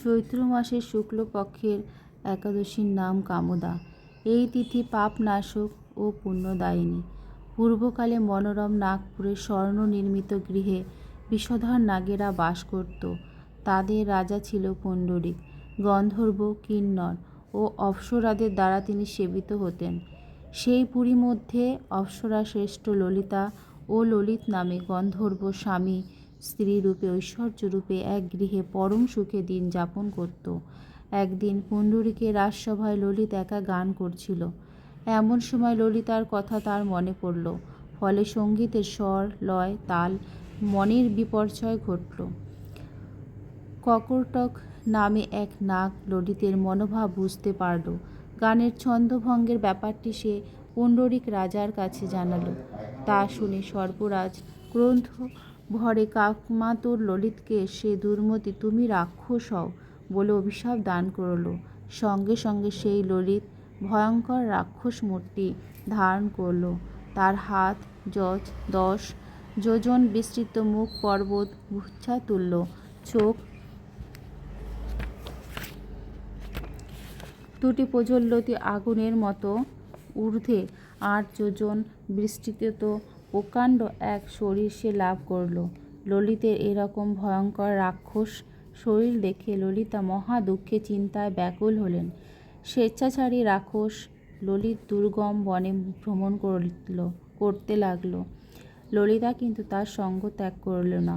চৈত্র মাসের শুক্লপক্ষের একাদশীর নাম কামদা। এই তিথি পাপনাশক ও পুণ্যদায়িনী। পূর্বকালে মনোরম নাগপুরের স্বর্ণ নির্মিত গৃহে বিষধর নাগেরা বাস করত। তাদের রাজা ছিল পুণ্ডরিক। গন্ধর্ব, কিন্নর ও অপ্সরাদের দ্বারা তিনি সেবিত হতেন। সেই পুরী মধ্যে অপ্সরা শ্রেষ্ঠ ললিতা ও ললিত নামে গন্ধর্ব স্বামী স্ত্রীরূপে ঐশ্বর্যরূপে এক গৃহে পরম সুখে দিন যাপন করত। একদিন পুণ্ডরীকের রাজসভায় ললিত একা গান করছিল। এমন সময় ললিতার কথা তার মনে পড়ল। ফলে সঙ্গীতের স্বর, লয়, তাল মনের বিপর্যয় ঘটল। কর্কটক নামে এক নাগ ললিতের মনোভাব বুঝতে পারল। গানের ছন্দভঙ্গের ব্যাপারটি সে পুণ্ডরিক রাজার কাছে জানাল। তা শুনে সর্পরাজ ক্রোধ ভরে কাকমাতুর ললিতকে সে দুর্মতি, তুমি রাক্ষস হও বলে অভিশাপ দান করল। সঙ্গে সঙ্গে সেই ললিত ভয়ঙ্কর রাক্ষস মূর্তি ধারণ করল। তার হাত 10 যোজন বিস্তৃত, মুখ পর্বত গুচ্ছা তুল্য, চোখ দুটি প্রজ্বলিত আগুনের মতো, ঊর্ধ্বে 8 যোজন বিস্তৃত প্রকাণ্ড এক শরীর সে লাভ করল। ললিতের এরকম ভয়ঙ্কর রাক্ষস শরীর দেখে ললিতা মহা দুঃখে চিন্তায় ব্যাকুল হলেন। স্বেচ্ছাচারী রাক্ষস ললিত দুর্গম বনে ভ্রমণ করতে লাগল। ললিতা কিন্তু তার সঙ্গ ত্যাগ করল না।